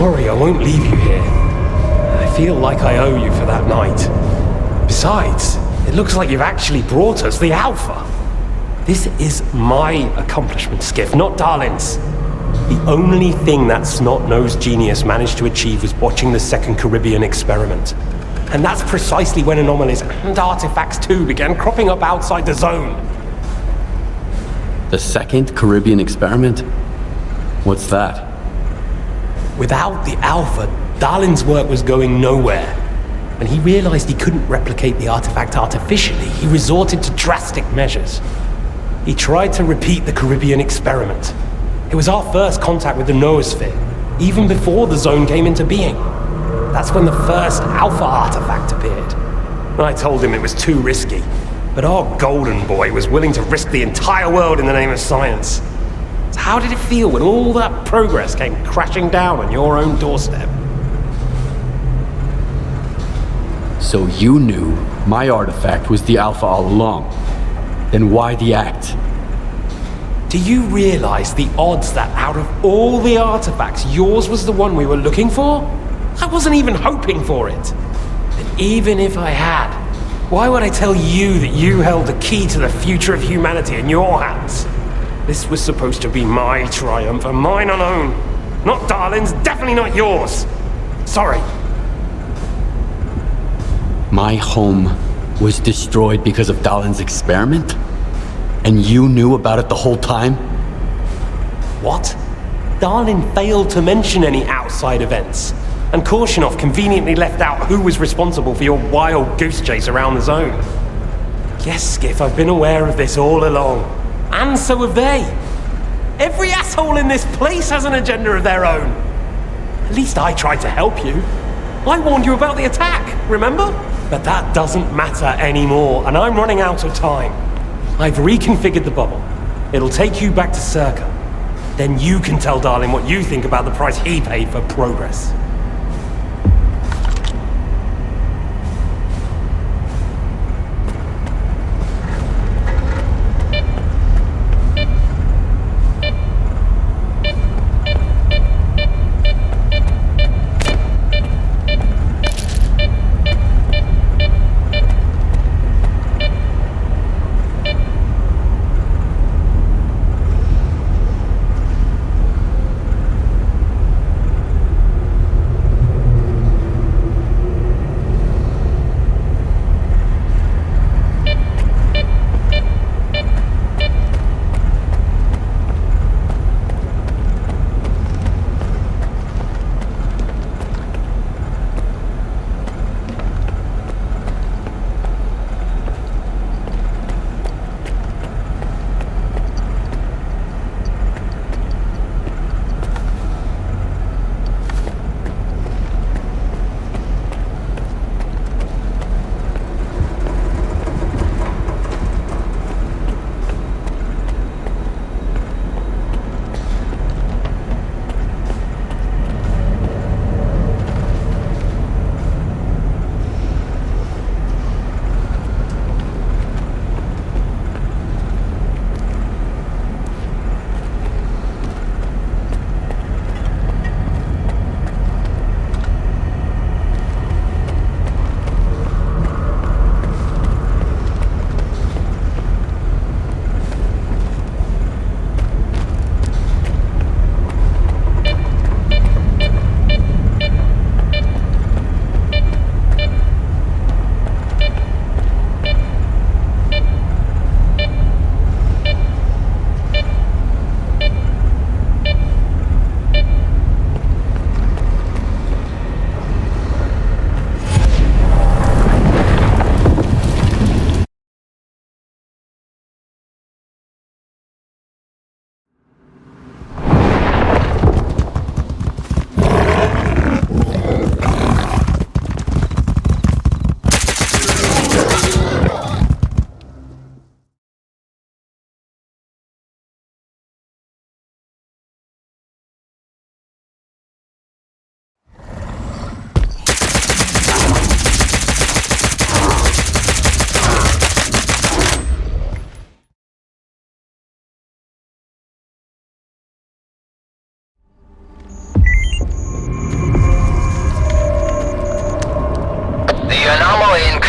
sorry I won't leave you here. I feel like I owe you for that night. Besides, it looks like you've actually brought us the Alpha. This is my accomplishment, Skiff, not Darlin's. The only thing that snot-nosed genius managed to achieve was watching the second Caribbean experiment. And that's precisely when anomalies and artifacts too began cropping up outside the zone. The second Caribbean experiment? What's that? Without the Alpha, Darlin's work was going nowhere. When he realized he couldn't replicate the artifact artificially, he resorted to drastic measures. He tried to repeat the Caribbean experiment. It was our first contact with the noosphere, even before the zone came into being. That's when the first Alpha artifact appeared. I told him it was too risky, but our golden boy was willing to risk the entire world in the name of science. So how did it feel when all that progress came crashing down on your own doorstep? So you knew my artifact was the Alpha all along. Then why the act? Do you realize the odds that out of all the artifacts, yours was the one we were looking for? I wasn't even hoping for it. And even if I had, why would I tell you that you held the key to the future of humanity in your hands? This was supposed to be my triumph and mine alone. Not Darlin's, definitely not yours. Sorry. My home was destroyed because of Darlin's experiment? And you knew about it the whole time? What? Darlin failed to mention any outside events. And Korshunov conveniently left out who was responsible for your wild goose chase around the zone. Yes, Skiff, I've been aware of this all along. And so have they. Every asshole in this place has an agenda of their own. At least I tried to help you. I warned you about the attack, remember? But that doesn't matter anymore, and I'm running out of time. I've reconfigured the bubble. It'll take you back to SIRCAA. Then you can tell Darlin what you think about the price he paid for progress.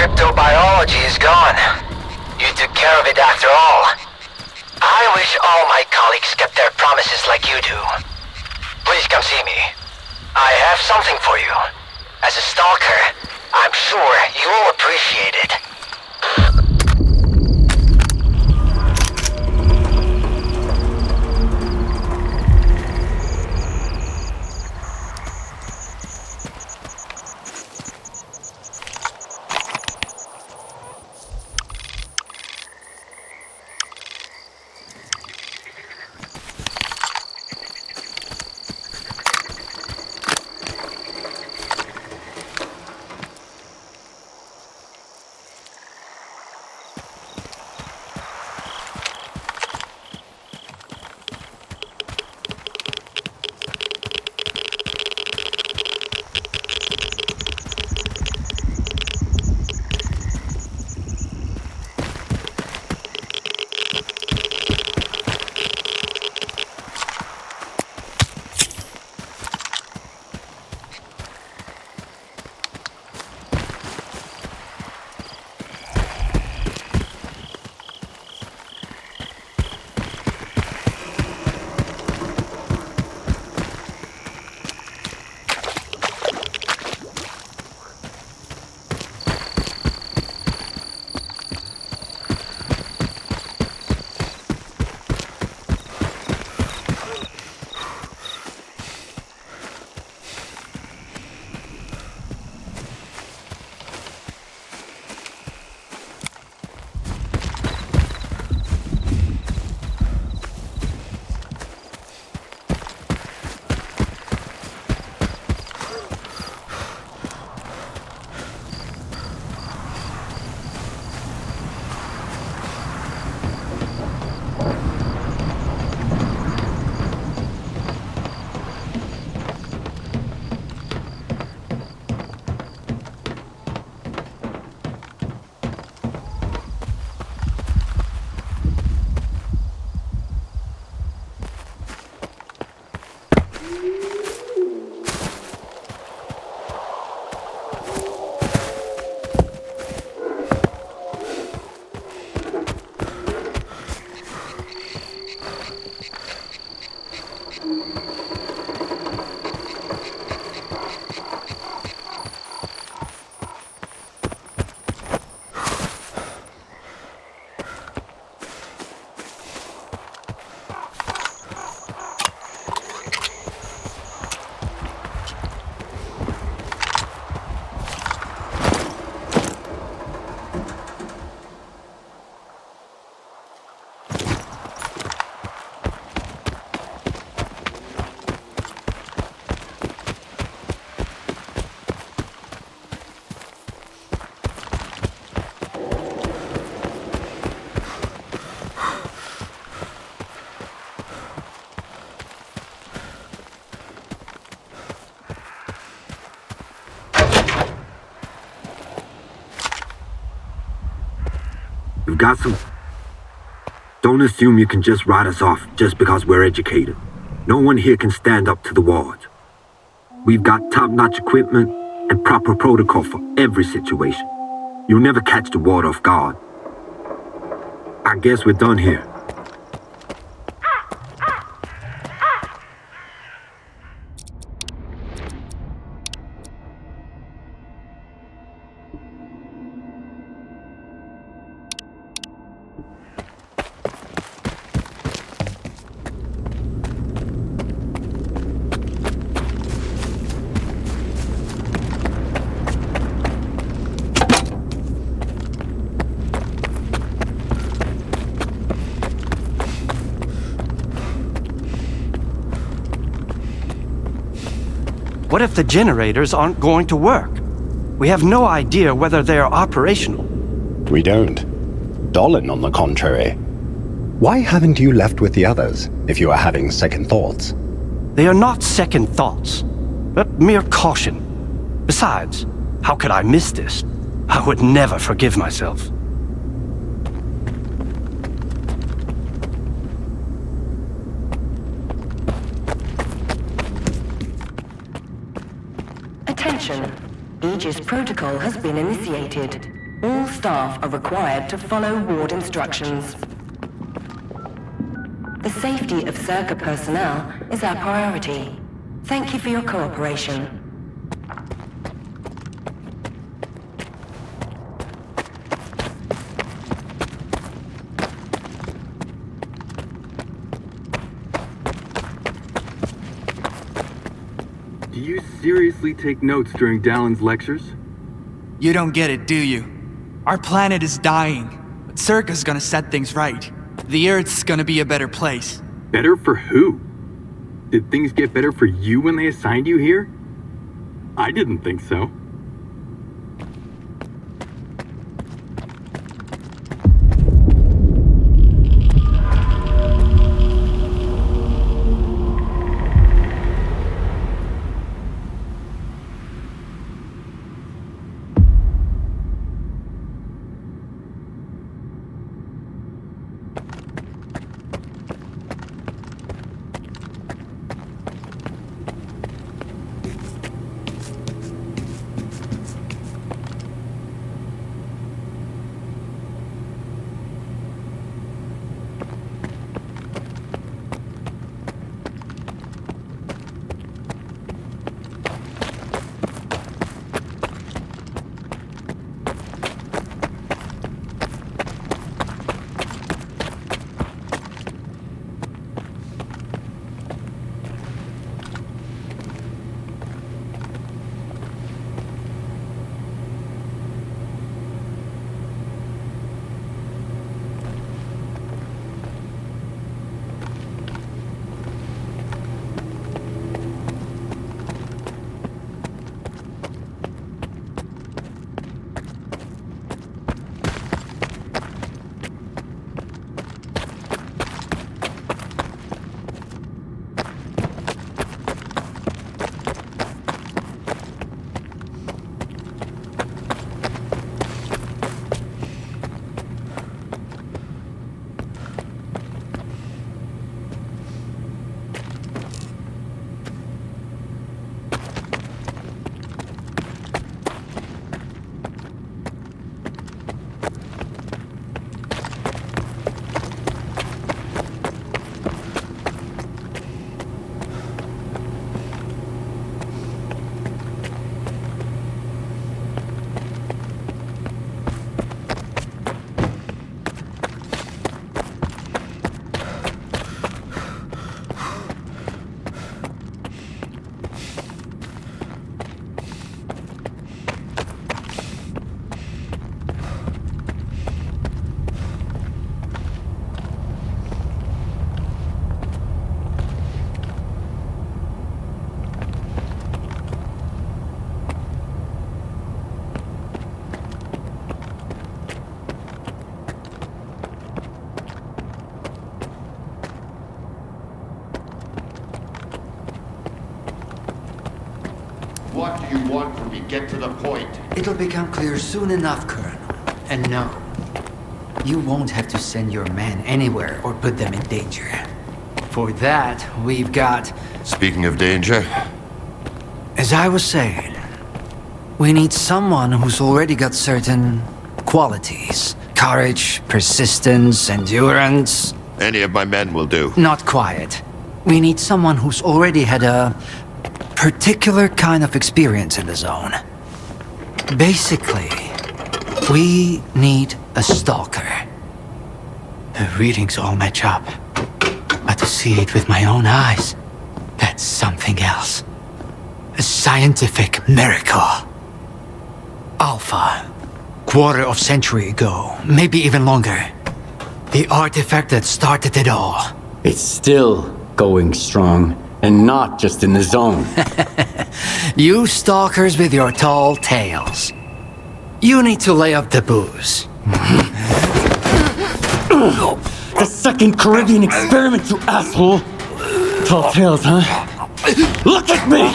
cryptobiology is gone. You took care of it after all. I wish all my colleagues kept their promises like you do. Please come see me. I have something for you. As a stalker, I'm sure you'll appreciate it. We've got some... Don't assume you can just write us off just because we're educated. No one here can stand up to the wards. We've got top-notch equipment and proper protocol for every situation. You'll never catch the ward off guard. I guess we're done here. What if the generators aren't going to work? We have no idea whether they are operational. We don't. Dolan, on the contrary. Why haven't you left with the others, if you are having second thoughts? They are not second thoughts, but mere caution. Besides, how could I miss this? I would never forgive myself. Attention. Aegis protocol has been initiated. All staff are required to follow ward instructions. The safety of SIRCAA personnel is our priority. Thank you for your cooperation. Do you seriously take notes during Dallin's lectures? You don't get it, do you? Our planet is dying, but SIRCAA's gonna set things right. The Earth's gonna be a better place. Better for who? Did things get better for you when they assigned you here? I didn't think so. What do you want from me? Get to the point. It'll become clear soon enough, Colonel. And no, you won't have to send your men anywhere or put them in danger. For that, we've got... Speaking of danger... As I was saying, we need someone who's already got certain qualities. Courage, persistence, endurance. Any of my men will do. Not quiet. We need someone who's already had a particular kind of experience in the zone. Basically, we need a stalker. The readings all match up. But to see it with my own eyes, that's something else. A scientific miracle. Alpha. Quarter of century ago, maybe even longer. The artifact that started it all. It's still going strong, and not just in the zone. You stalkers with your tall tales. You need to lay up the booze. The second Caribbean experiment, you asshole! Tall tales, huh? Look at me!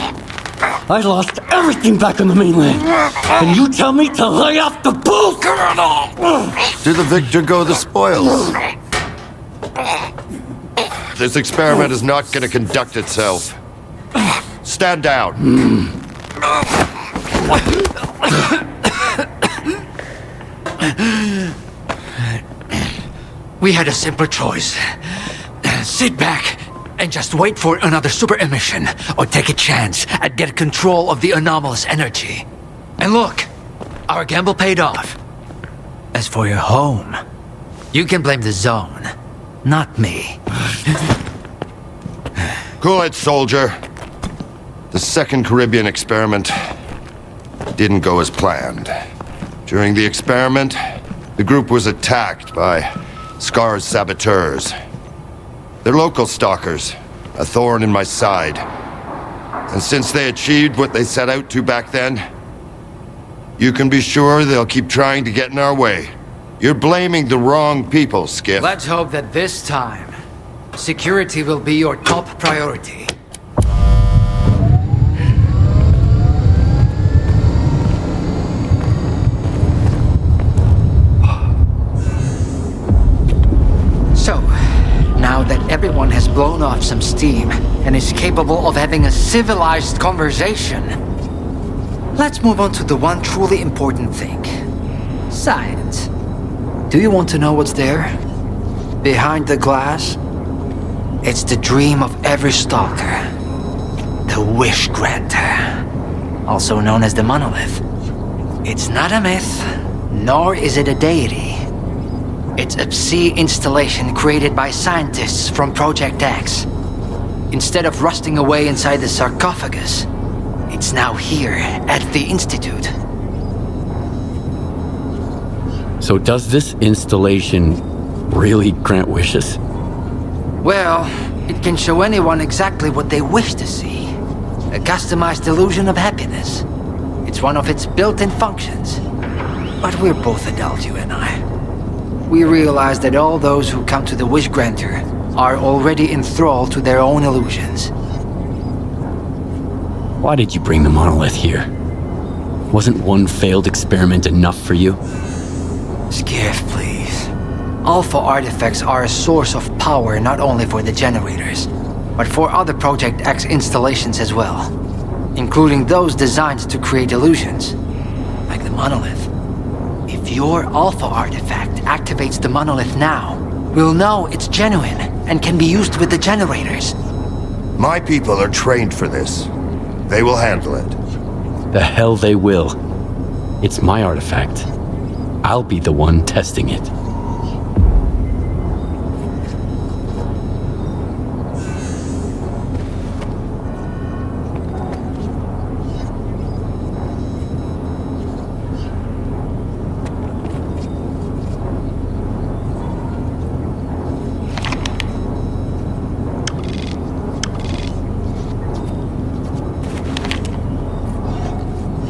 I lost everything back on the mainland. And you tell me to lay off the booze? To the victor go the spoils. This experiment is not going to conduct itself. Stand down. We had a simple choice. Sit back and just wait for another super emission, or take a chance at get control of the anomalous energy. And look, our gamble paid off. As for your home, you can blame the zone, not me. Cool it, soldier. The second Caribbean experiment didn't go as planned. During the experiment, the group was attacked by S.T.A.L.K.E.R's saboteurs. They're local stalkers, a thorn in my side. And since they achieved what they set out to back then, you can be sure they'll keep trying to get in our way. You're blaming the wrong people, Skiff. Let's hope that this time, security will be your top priority. So, now that everyone has blown off some steam and is capable of having a civilized conversation, let's move on to the one truly important thing. Science. Do you want to know what's there? Behind the glass? It's the dream of every stalker. The wish granter. Also known as the monolith. It's not a myth, nor is it a deity. It's a sea installation created by scientists from Project X. Instead of rusting away inside the sarcophagus, it's now here at the Institute. So does this installation really grant wishes? Well, it can show anyone exactly what they wish to see. A customized illusion of happiness. It's one of its built-in functions. But we're both adults, you and I. We realize that all those who come to the Wish Granter are already enthralled to their own illusions. Why did you bring the monolith here? Wasn't one failed experiment enough for you? Skiff, please. Alpha artifacts are a source of power not only for the generators, but for other Project X installations as well, including those designed to create illusions, like the monolith. If your Alpha artifact activates the monolith now, we'll know it's genuine and can be used with the generators. My people are trained for this. They will handle it. The hell they will. It's my artifact. I'll be the one testing it.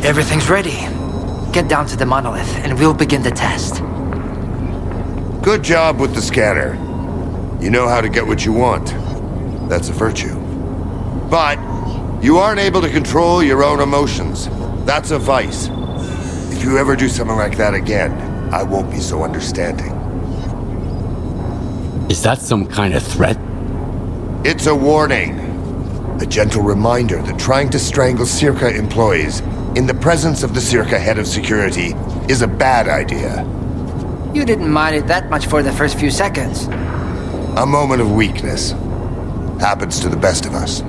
Everything's ready. Get down to the monolith and we'll begin the test. Good job with the scanner. You know how to get what you want. That's a virtue. But you aren't able to control your own emotions. That's a vice. If you ever do something like that again, I won't be so understanding. Is that some kind of threat? It's a warning. A gentle reminder that trying to strangle SIRCAA employees in the presence of the SIRCAA head of security is a bad idea. You didn't mind it that much for the first few seconds. A moment of weakness. Happens to the best of us.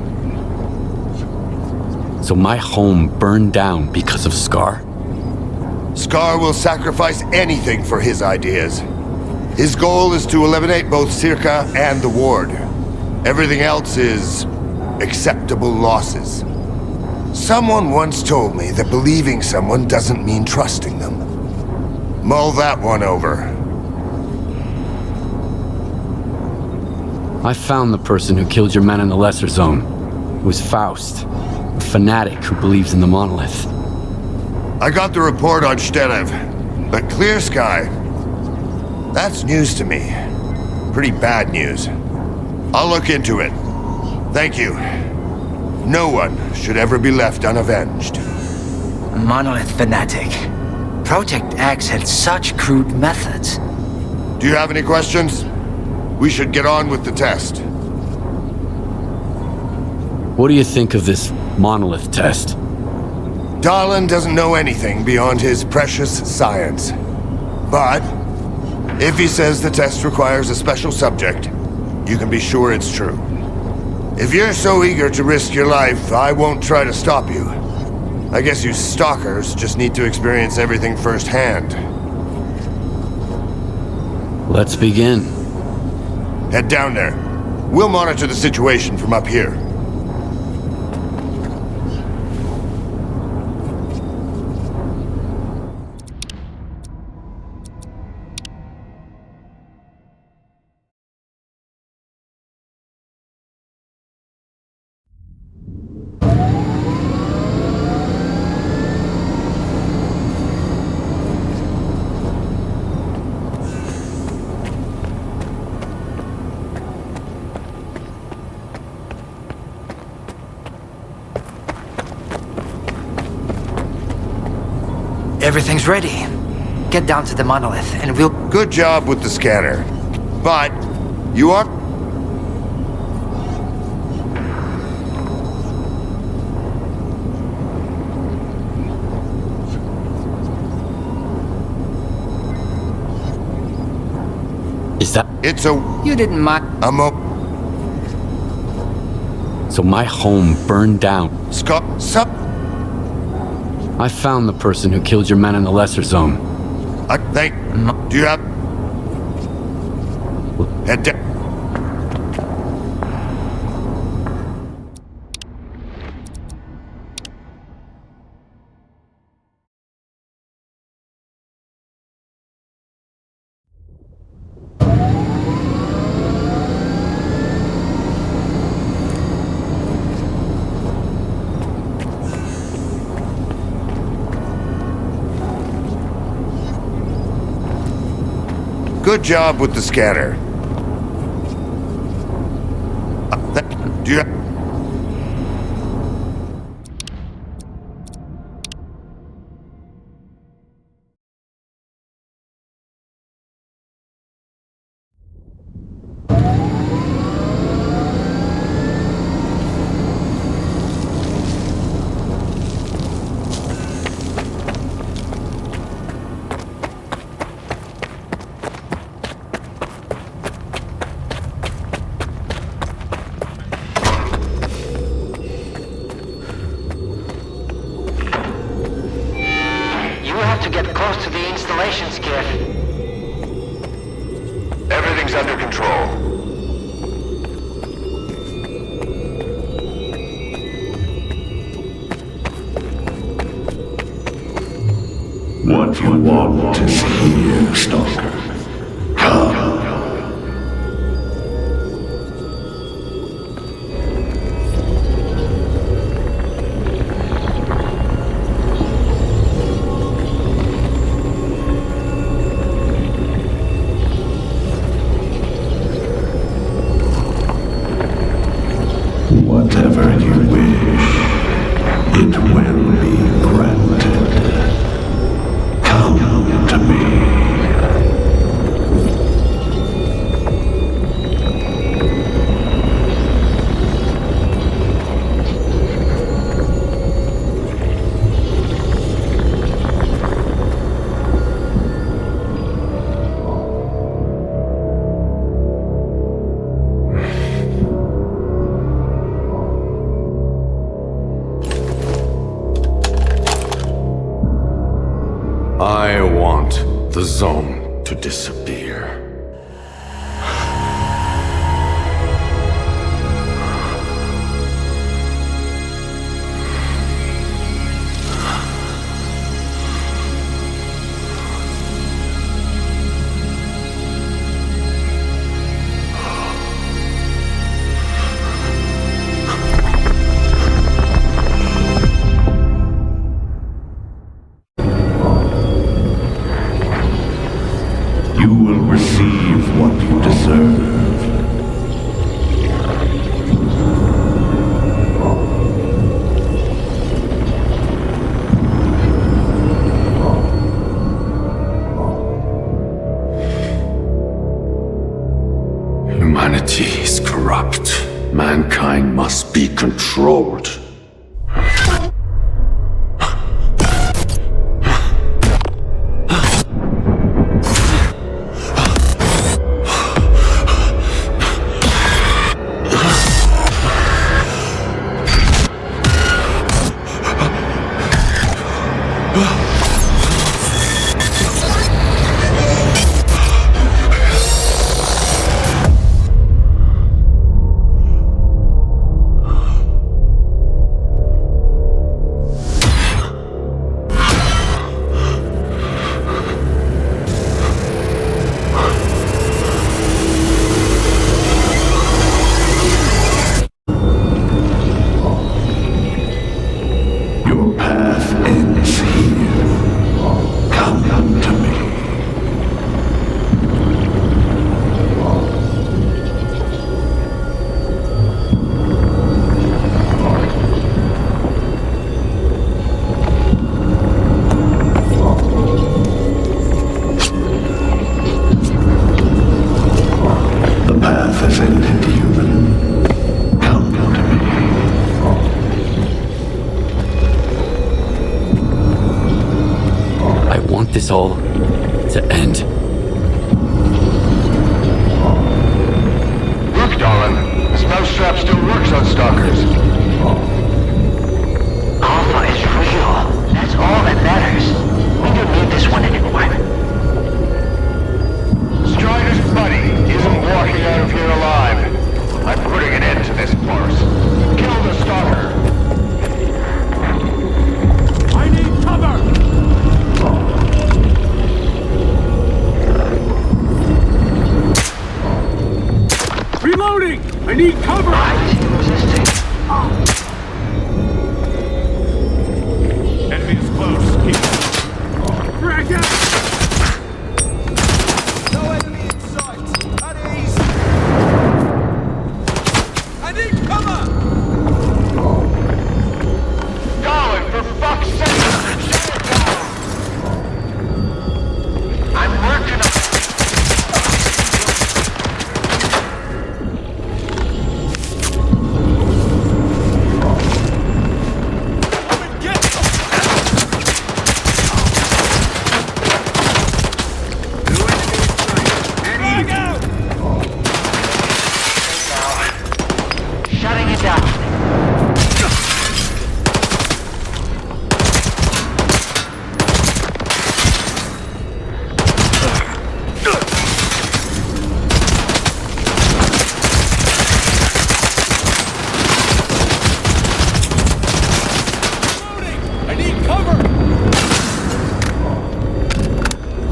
So my home burned down because of S.T.A.L.K.E.R? S.T.A.L.K.E.R will sacrifice anything for his ideas. His goal is to eliminate both SIRCAA and the Ward. Everything else is acceptable losses. Someone once told me that believing someone doesn't mean trusting them. Mull that one over. I found the person who killed your men in the Lesser Zone. It was Faust, a fanatic who believes in the monolith. I got the report on S.T.A.L.K.E.R, but Clear Sky, that's news to me. Pretty bad news. I'll look into it. Thank you. No one should ever be left unavenged. Monolith fanatic. Project X had such crude methods. Do you have any questions? We should get on with the test. What do you think of this monolith test? Darlin doesn't know anything beyond his precious science. But if he says the test requires a special subject, you can be sure it's true. If you're so eager to risk your life, I won't try to stop you. I guess you stalkers just need to experience everything firsthand. Let's begin. Head down there. We'll monitor the situation from up here. Everything's ready. Get down to the monolith, and we'll... Good job with the scanner. But, you are... Is that... It's a... You didn't mind... So my home burned down. Sup? I found the person who killed your men in the lesser zone. Do you have... Head down. Good job with the scanner. Do you... Everything's under control. What you want is here, Stalker. Come. Whatever you wish, it will be granted. Come to me. I want the zone to disappear. You will receive what you deserve. Humanity is corrupt. Mankind must be controlled. this all to end. Look, darling. This mousetrap still works on stalkers. Alpha is real. That's all that matters. We don't need this one anymore. Strider's buddy isn't walking out of here alive. I'm putting an end to this farce. Kill the stalker. I need cover! Reloading! I need cover! Enemy is close. Keep Frag out! No enemy in sight. At ease. I need cover. Darling, for fuck's sake! Shut it down! I'm working on shutting it down. I need cover.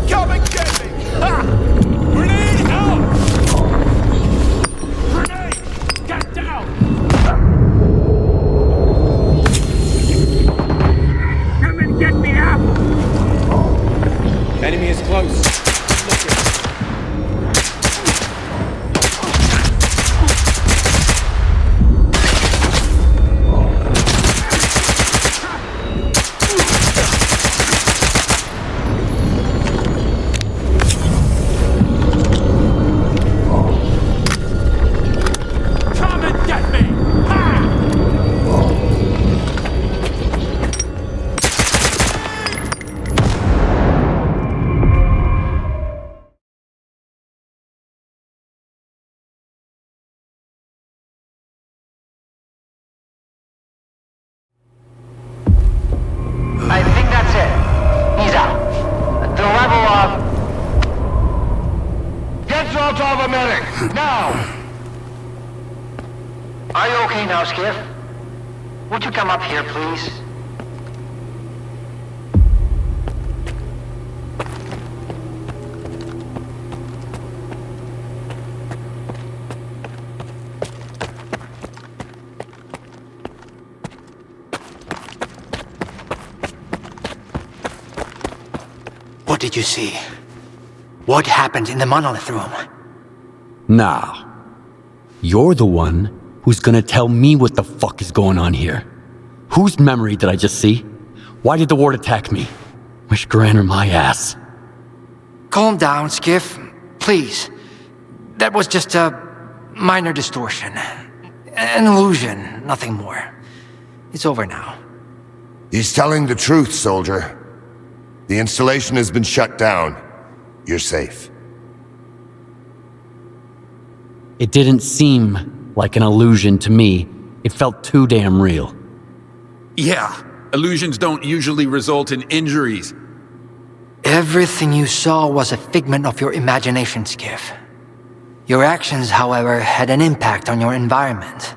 Come and get me. Ha! Grenade out. Grenade. Get down. Come and get me out! Enemy is close. Come and get me. Ha! I think that's it. He's out. The level of... Get salt off a medic! Now! Are you okay now, Skiff? Would you come up here, please? What did you see? What happened in the monolith room? Now, you're the one who's gonna tell me what the fuck is going on here. Whose memory did I just see? Why did the ward attack me? Wish Granner my ass. Calm down, Skiff. Please. That was just a minor distortion. An illusion, nothing more. It's over now. He's telling the truth, soldier. The installation has been shut down. You're safe. It didn't seem like an illusion to me. It felt too damn real. Yeah, illusions don't usually result in injuries. Everything you saw was a figment of your imagination, Skiff. Your actions, however, had an impact on your environment.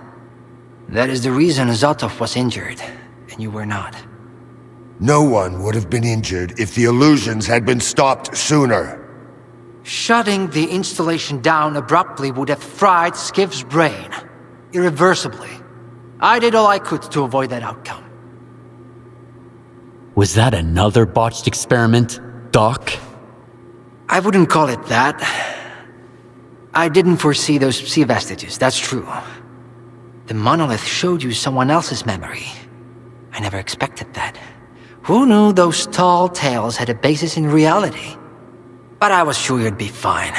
That is the reason Zotov was injured, and you were not. No one would have been injured if the illusions had been stopped sooner. Shutting the installation down abruptly would have fried Skiff's brain. Irreversibly. I did all I could to avoid that outcome. Was that another botched experiment, Doc? I wouldn't call it that. I didn't foresee those sea vestiges, that's true. The monolith showed you someone else's memory. I never expected that. Who knew those tall tales had a basis in reality? But I was sure you'd be fine.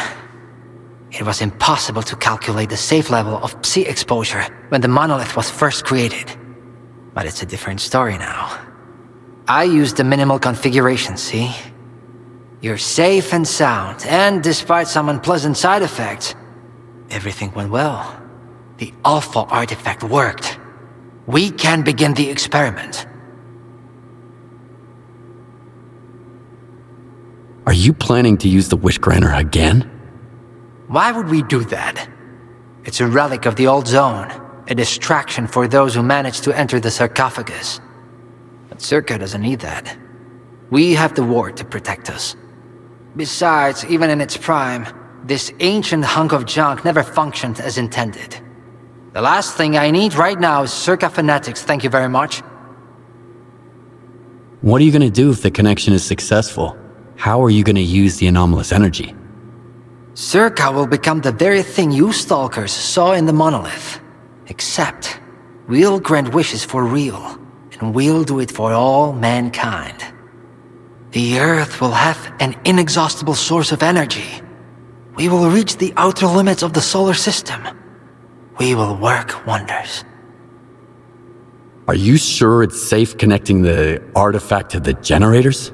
It was impossible to calculate the safe level of psi exposure when the monolith was first created. But it's a different story now. I used the minimal configuration, see? You're safe and sound, and despite some unpleasant side effects, everything went well. The Alpha artifact worked. We can begin the experiment. Are you planning to use the Wish Granter again? Why would we do that? It's a relic of the old zone, a distraction for those who manage to enter the sarcophagus. But SIRCAA doesn't need that. We have the ward to protect us. Besides, even in its prime, this ancient hunk of junk never functioned as intended. The last thing I need right now is SIRCAA fanatics, thank you very much. What are you gonna do if the connection is successful? How are you gonna use the anomalous energy? SIRCAA will become the very thing you stalkers saw in the monolith. Except, we'll grant wishes for real, and we'll do it for all mankind. The Earth will have an inexhaustible source of energy. We will reach the outer limits of the solar system. We will work wonders. Are you sure it's safe connecting the artifact to the generators?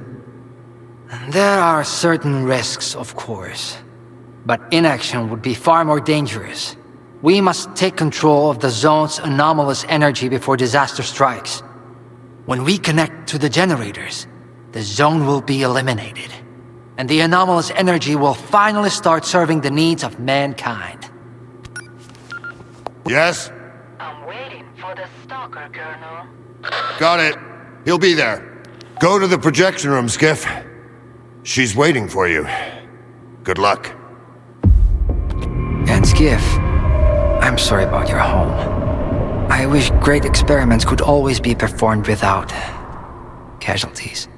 There are certain risks, of course. But inaction would be far more dangerous. We must take control of the zone's anomalous energy before disaster strikes. When we connect to the generators, the zone will be eliminated, and the anomalous energy will finally start serving the needs of mankind. Yes? I'm waiting for the stalker, Colonel. Got it. He'll be there. Go to the projection room, Skiff. She's waiting for you. Good luck. And Skiff, I'm sorry about your home. I wish great experiments could always be performed without casualties.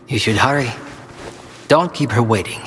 You should hurry. Don't keep her waiting.